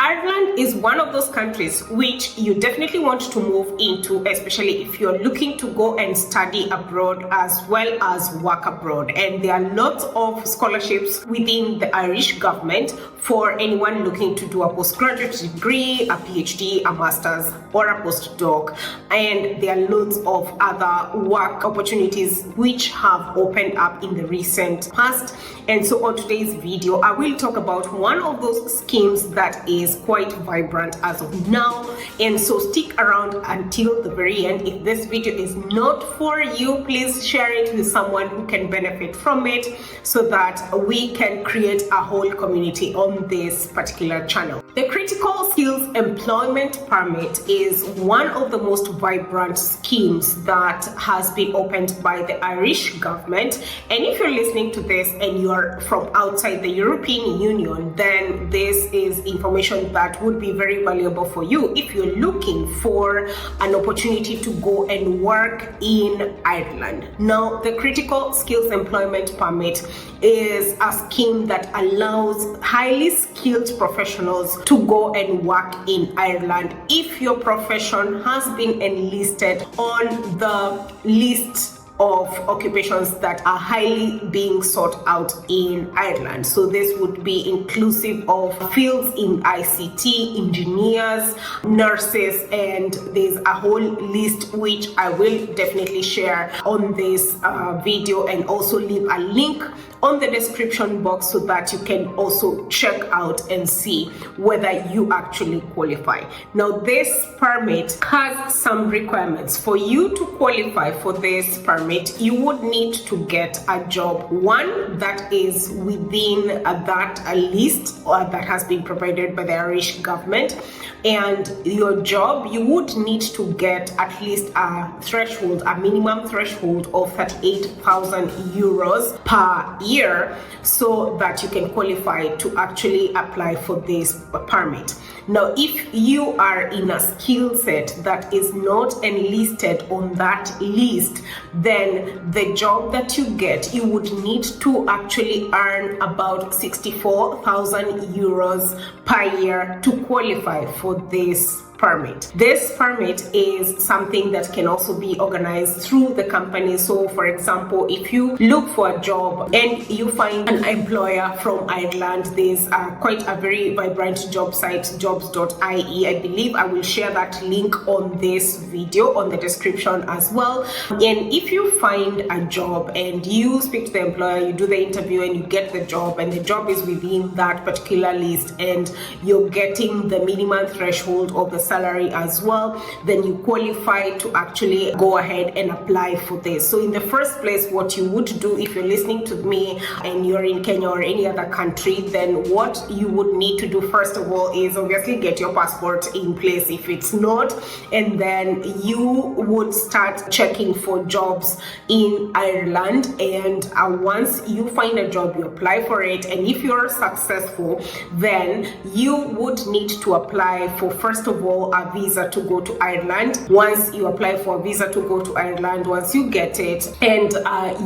Ireland is one of those countries which you definitely want to move into, especially if you're looking to go and study abroad as well as work abroad. And there are lots of scholarships within the Irish government for anyone looking to do a postgraduate degree, a PhD, a master's, or a postdoc. And there are loads of other work opportunities which have opened up in the recent past. And so on today's video, I will talk about one of those schemes that is quite vibrant as of now. And so stick around until the very end. If this video is not for you, please share it with someone who can benefit from it so that we can create a whole community on this particular channel. The Critical Skills Employment Permit is one of the most vibrant schemes that has been opened by the Irish government. And if you're listening to this and you're from outside the European Union, then this is information that would be very valuable for you if you're looking for an opportunity to go and work in Ireland. Now, the Critical Skills Employment Permit is a scheme that allows highly skilled professionals to go and work in Ireland if your profession has been enlisted on the list of occupations that are highly being sought out in Ireland. So this would be inclusive of fields in ICT, engineers, nurses, and there's a whole list which I will definitely share on this video, and also leave a link on the description box so that you can also check out and see whether you actually qualify. Now, this permit has some requirements. For you to qualify for this permit, you would need to get a job, one that is within that list that has been provided by the Irish government. And your job, you would need to get at least a threshold, a minimum threshold of 38,000 euros per year, so that you can qualify to actually apply for this permit. Now, if you are in a skill set that is not enlisted on that list, then the job that you get, you would need to actually earn about 64,000 euros per year to qualify for this permit. This permit is something that can also be organized through the company. So for example, if you look for a job and you find an employer from Ireland, there's quite a very vibrant job site, jobs.ie. I believe I will share that link on this video on the description as well. And if you find a job and you speak to the employer, you do the interview and you get the job, and the job is within that particular list, and you're getting the minimum threshold of the salary as well, then you qualify to actually go ahead and apply for this. So in the first place, what you would do if you're listening to me and you're in Kenya or any other country, then what you would need to do first of all is obviously get your passport in place if it's not, and then you would start checking for jobs in Ireland. And once you find a job, you apply for it, and if you're successful, then you would need to apply for, first of all, a visa to go to Ireland. Once you apply for a visa to go to Ireland, once you get it and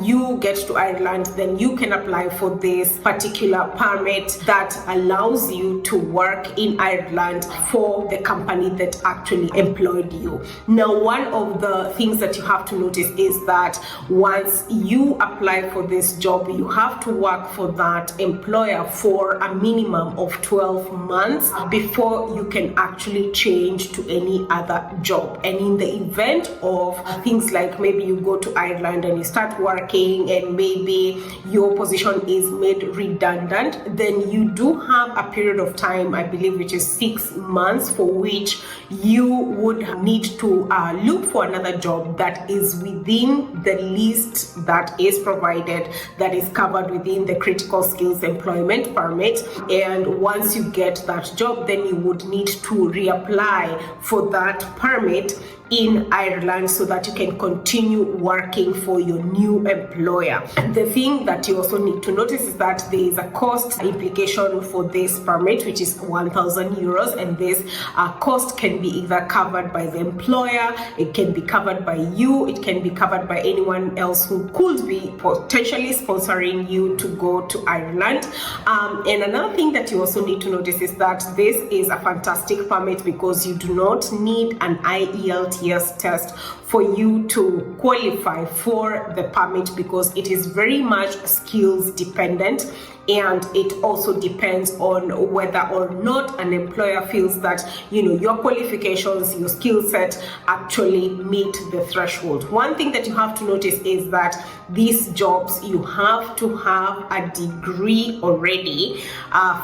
you get to Ireland, then you can apply for this particular permit that allows you to work in Ireland for the company that actually employed you. Now, one of the things that you have to notice is that once you apply for this job, you have to work for that employer for a minimum of 12 months before you can actually change to any other job. And in the event of things like maybe you go to Ireland and you start working and maybe your position is made redundant, then you do have a period of time, I believe, which is 6 months, for which you would need to look for another job that is within the list that is provided, that is covered within the Critical Skills Employment Permit. And once you get that job, then you would need to reapply for that permit in Ireland so that you can continue working for your new employer. The thing that you also need to notice is that there is a cost implication for this permit, which is 1,000 euros, and this cost can be either covered by the employer, it can be covered by you, it can be covered by anyone else who could be potentially sponsoring you to go to Ireland. And another thing that you also need to notice is that this is a fantastic permit because you do not need an IELTS test for you to qualify for the permit, because it is very much skills dependent, and it also depends on whether or not an employer feels that your qualifications, your skill set actually meet the threshold. One thing that you have to notice is that these jobs, you have to have a degree already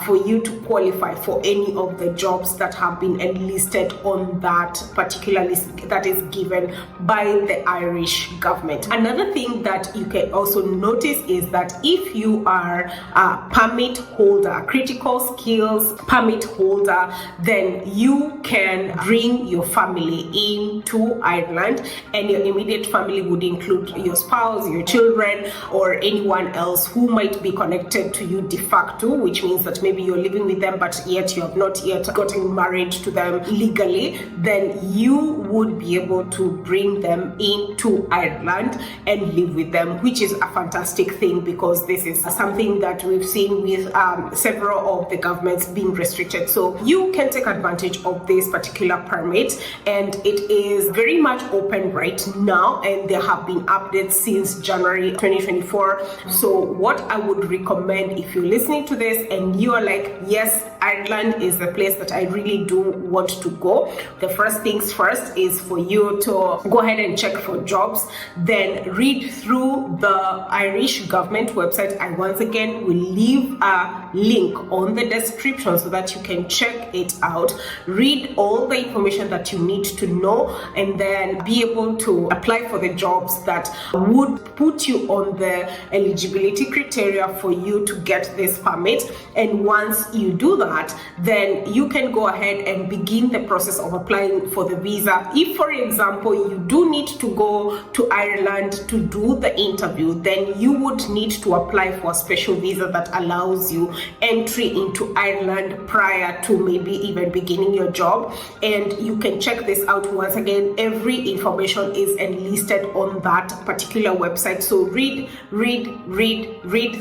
for you to qualify for any of the jobs that have been enlisted on that particular list that is given by the Irish government. Another thing that you can also notice is that if you are a permit holder, critical skills permit holder, then you can bring your family into Ireland, and your immediate family would include your spouse, your children, or anyone else who might be connected to you de facto, which means that maybe you're living with them but yet you have not yet gotten married to them legally. Then you would be able to bring them into Ireland and live with them, which is a fantastic thing, because this is something that we've seen with several of the governments being restricted. So you can take advantage of this particular permit, and it is very much open right now, and there have been updates since January 2024. So what I would recommend, if you're listening to this and you are like, yes, Ireland is the place that I really do want to go, the first things first is for you to go ahead and check for jobs, then read through the Irish government website. I once again will leave a link on the description so that you can check it out, read all the information that you need to know, and then be able to apply for the jobs that would put you on the eligibility criteria for you to get this permit. And once you do that, then you can go ahead and begin the process of applying for the visa. If, for example, you do need to go to Ireland to do the interview, then you would need to apply for a special visa that allows you entry into Ireland prior to maybe even beginning your job. And you can check this out. Once again, every information is enlisted on that particular website. So read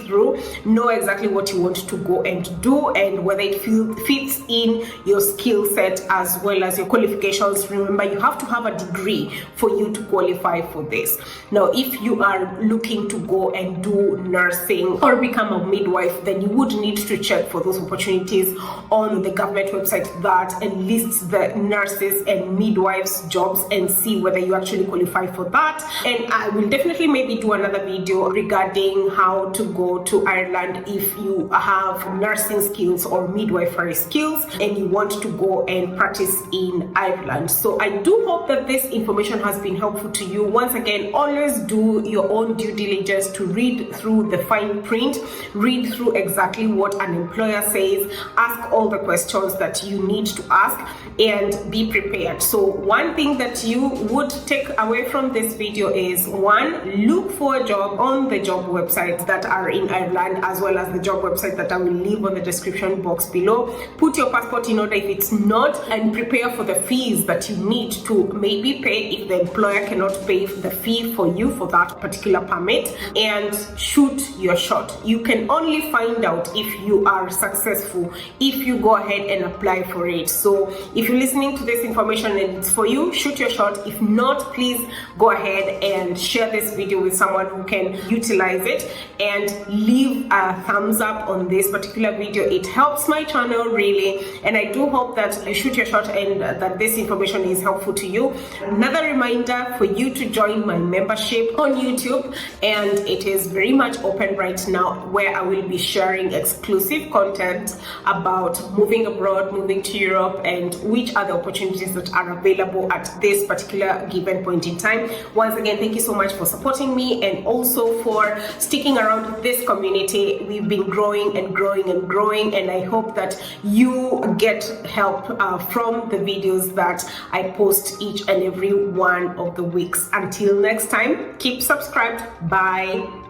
through, know exactly what you want to go and do, and whether it fits in your skill set as well as your qualifications. Remember, you have to have a degree for you to qualify for this. Now, if you are looking to go and do nursing or become a midwife, then you would need to check for those opportunities on the government website that enlists the nurses and midwives jobs, and see whether you actually qualify for that. And I will definitely maybe do another video regarding how to go to Ireland if you have nursing skills or midwifery skills and you want to go and practice in Ireland. So I do hope that this information has been helpful to you. Once again, always do your own due diligence to read through the fine print, read through exactly what an employer says, ask all the questions that you need to ask, and be prepared. So one thing that you would take away from this video is, one, look for a job on the job websites that are in Ireland, as well as the job website that I will leave on the description box below. Put your passport in order if it's not, and prepare for the fees that you need to maybe pay if the employer cannot pay the fee for you for that particular permit, and shoot your shot. You can only find out if you are successful if you go ahead and apply for it. So if you're listening to this information and it's for you, shoot your shot. If not, please go ahead and share this video with someone who can utilize it, and leave a thumbs up on this particular video. It helps my channel really, and I do hope that you shoot your shot and that this information is helpful to you. Another reminder for you to join my membership on YouTube, and it is very much open right now, where I will be sharing exclusive exclusive content about moving abroad, moving to Europe, and which are the opportunities that are available at this particular given point in time. Once again, thank you so much for supporting me and also for sticking around this community. We've been growing and growing and growing, and I hope that you get help from the videos that I post each and every one of the weeks. Until next time, keep subscribed. Bye.